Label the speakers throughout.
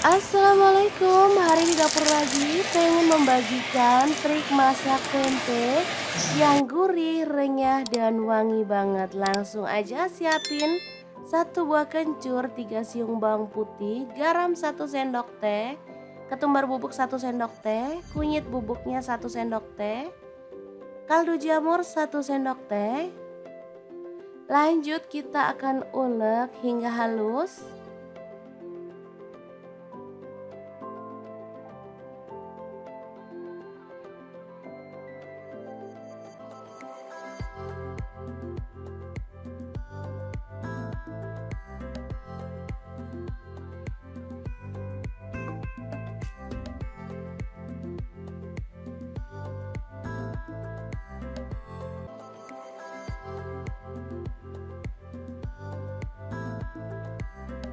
Speaker 1: Assalamualaikum, hari di dapur lagi pengen membagikan trik masak tempe yang gurih, renyah, dan wangi banget. Langsung aja siapin 1 buah kencur, 3 siung bawang putih, garam 1 sendok teh, ketumbar bubuk 1 sendok teh, kunyit bubuknya 1 sendok teh, kaldu jamur 1 sendok teh. Lanjut kita akan ulek hingga halus.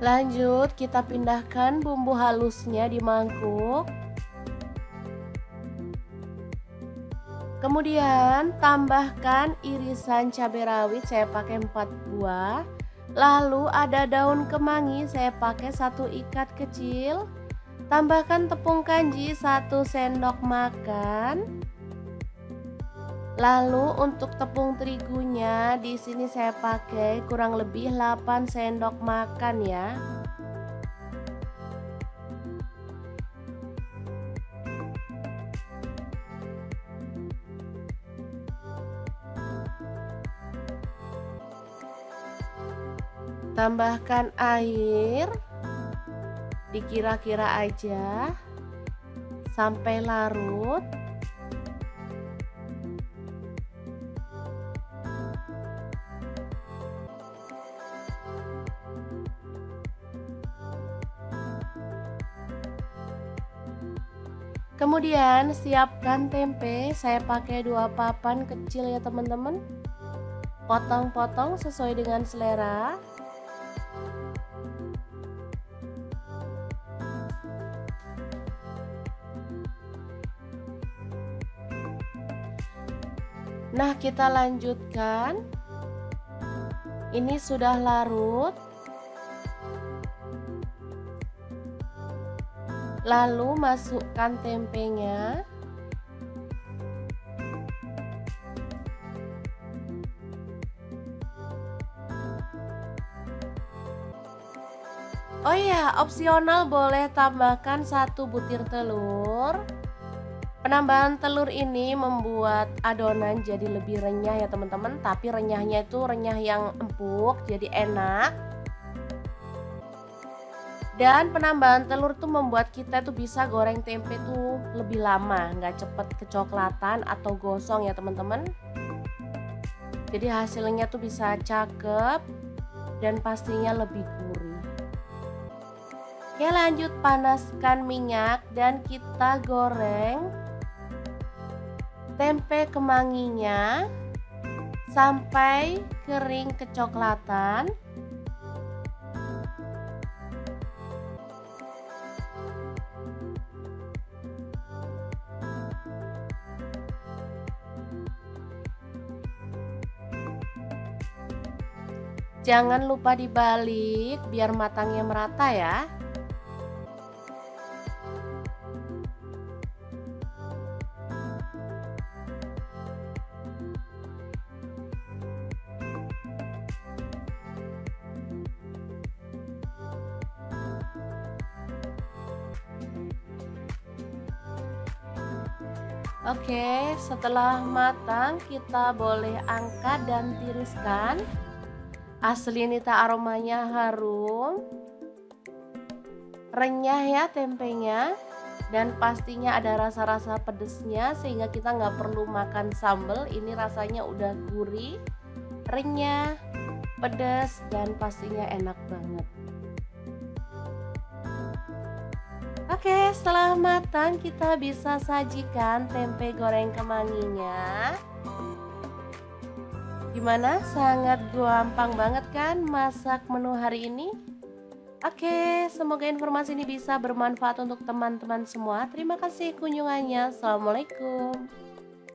Speaker 1: Lanjut kita pindahkan bumbu halusnya di mangkuk. Kemudian tambahkan irisan cabai rawit, saya pakai 4 buah. Lalu ada daun kemangi, saya pakai 1 ikat kecil. Tambahkan tepung kanji 1 sendok makan. Lalu untuk tepung terigunya di sini saya pakai kurang lebih 8 sendok makan ya. Tambahkan air, dikira-kira aja sampai larut. Kemudian siapkan tempe, saya pakai 2 papan kecil ya teman-teman. Potong-potong sesuai dengan selera. Nah, kita lanjutkan. Ini sudah larut. Lalu masukkan tempenya. Oh iya, opsional boleh tambahkan 1 butir telur. Penambahan telur ini membuat adonan jadi lebih renyah ya teman-teman, tapi renyahnya itu renyah yang empuk, jadi enak. Dan penambahan telur tuh membuat kita tuh bisa goreng tempe tuh lebih lama, nggak cepet kecoklatan atau gosong ya teman-teman. Jadi hasilnya tuh bisa cakep dan pastinya lebih gurih. Oke, lanjut panaskan minyak dan kita goreng tempe kemanginya sampai kering kecoklatan. Jangan lupa dibalik biar matangnya merata ya. Oke, setelah matang kita boleh angkat dan tiriskan. Asli ini tak aromanya harum, renyah ya tempenya, dan pastinya ada rasa-rasa pedesnya sehingga kita nggak perlu makan sambal. Ini rasanya udah gurih, renyah, pedas, dan pastinya enak banget. Oke, setelah matang kita bisa sajikan tempe goreng kemanginya. Gimana? Sangat gampang banget kan masak menu hari ini? Oke, semoga informasi ini bisa bermanfaat untuk teman-teman semua. Terima kasih kunjungannya. Assalamualaikum.